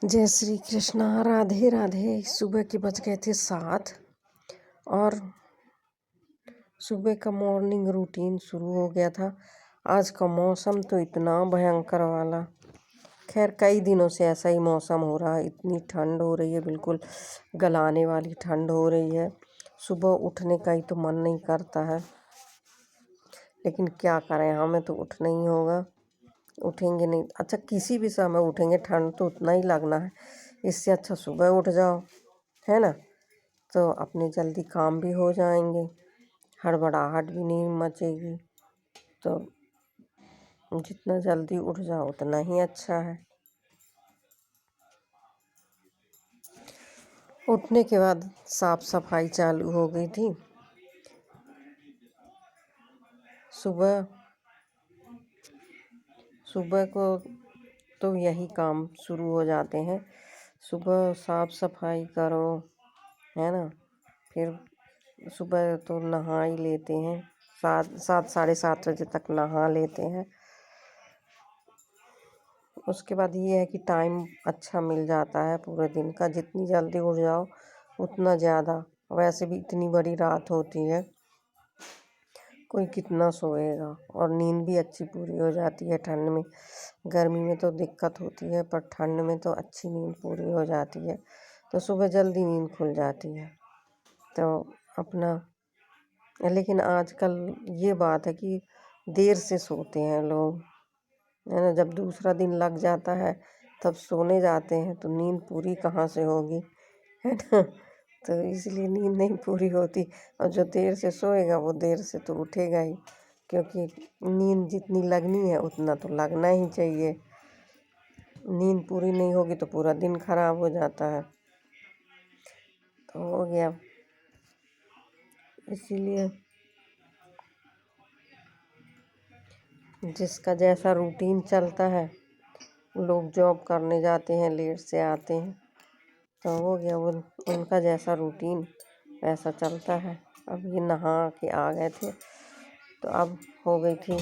जय श्री कृष्णा। राधे राधे। सुबह के बज गए थे 7 और सुबह का मॉर्निंग रूटीन शुरू हो गया था। आज का मौसम तो इतना भयंकर वाला, खैर कई दिनों से ऐसा ही मौसम हो रहा है। इतनी ठंड हो रही है, बिल्कुल गलाने वाली ठंड हो रही है। सुबह उठने का ही तो मन नहीं करता है, लेकिन क्या करें, हमें तो उठना ही होगा। उठेंगे नहीं, अच्छा किसी भी समय उठेंगे, ठंड तो उतना ही लगना है। इससे अच्छा सुबह उठ जाओ, है ना, तो अपने जल्दी काम भी हो जाएंगे, हड़बड़ाहट भी नहीं मचेगी। तो जितना जल्दी उठ जाओ उतना ही अच्छा है। उठने के बाद साफ सफाई चालू हो गई थी। सुबह सुबह को तो यही काम शुरू हो जाते हैं। सुबह साफ सफाई करो, है ना, फिर सुबह तो नहा ही लेते हैं। 7 साढ़े 7 बजे तक नहा लेते हैं। उसके बाद ये है कि टाइम अच्छा मिल जाता है पूरे दिन का। जितनी जल्दी उठ जाओ उतना ज़्यादा। वैसे भी इतनी बड़ी रात होती है, कोई कितना सोएगा, और नींद भी अच्छी पूरी हो जाती है ठंड में। गर्मी में तो दिक्कत होती है, पर ठंड में तो अच्छी नींद पूरी हो जाती है। तो सुबह जल्दी नींद खुल जाती है। तो अपना, लेकिन आजकल ये बात है कि देर से सोते हैं लोग, है ना। जब दूसरा दिन लग जाता है तब सोने जाते हैं, तो नींद पूरी कहाँ से होगी, है ना। तो इसलिए नींद नहीं पूरी होती। और जो देर से सोएगा वो देर से तो उठेगा ही, क्योंकि नींद जितनी लगनी है उतना तो लगना ही चाहिए। नींद पूरी नहीं होगी तो पूरा दिन खराब हो जाता है। तो हो गया, इसीलिए जिसका जैसा रूटीन चलता है, लोग जॉब करने जाते हैं, लेट से आते हैं, तो हो गया वो उनका जैसा रूटीन वैसा चलता है। अब ये नहा के आ गए थे, तो अब हो गई थी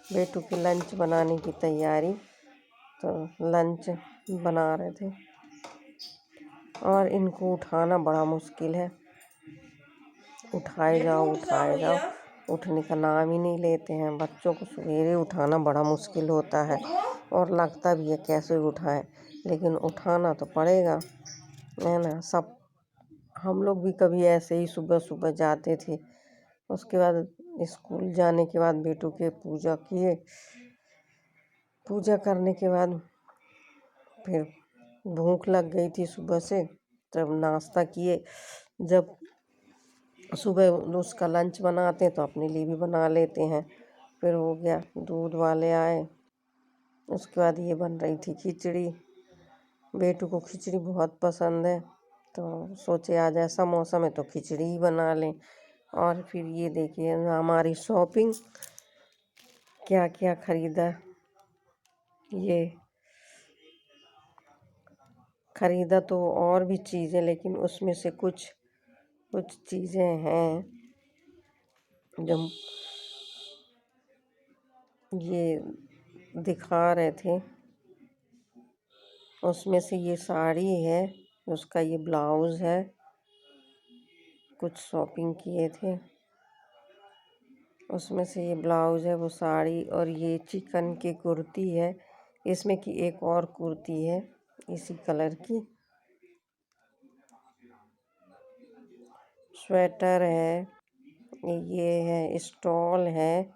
बेटू के लंच बनाने की तैयारी। तो लंच बना रहे थे, और इनको उठाना बड़ा मुश्किल है। उठाए जाओ उठाए जाओ, उठने का नाम ही नहीं लेते हैं। बच्चों को सवेरे उठाना बड़ा मुश्किल होता है, और लगता भी है कैसे उठाएं, लेकिन उठाना तो पड़ेगा, है ना। सब हम लोग भी कभी ऐसे ही सुबह सुबह जाते थे। उसके बाद स्कूल जाने के बाद बेटू के पूजा किए। पूजा करने के बाद फिर भूख लग गई थी सुबह से, तब नाश्ता किए। जब सुबह उसका लंच बनाते हैं तो अपने लिए भी बना लेते हैं। फिर हो गया, दूध वाले आए, उसके बाद ये बन रही थी खिचड़ी। बेटू को खिचड़ी बहुत पसंद है, तो सोचे आज ऐसा मौसम है तो खिचड़ी ही बना लें। और फिर ये देखिए हमारी शॉपिंग, क्या क्या खरीदा। ये खरीदा तो और भी चीज़ें, लेकिन उसमें से कुछ कुछ चीज़ें हैं जो ये दिखा रहे थे। उसमें से ये साड़ी है, उसका ये ब्लाउज़ है, कुछ शॉपिंग किए थे उसमें से ये ब्लाउज़ है, वो साड़ी, और ये चिकन की कुर्ती है। इसमें की एक और कुर्ती है इसी कलर की। स्वेटर है, ये है, स्टॉल है,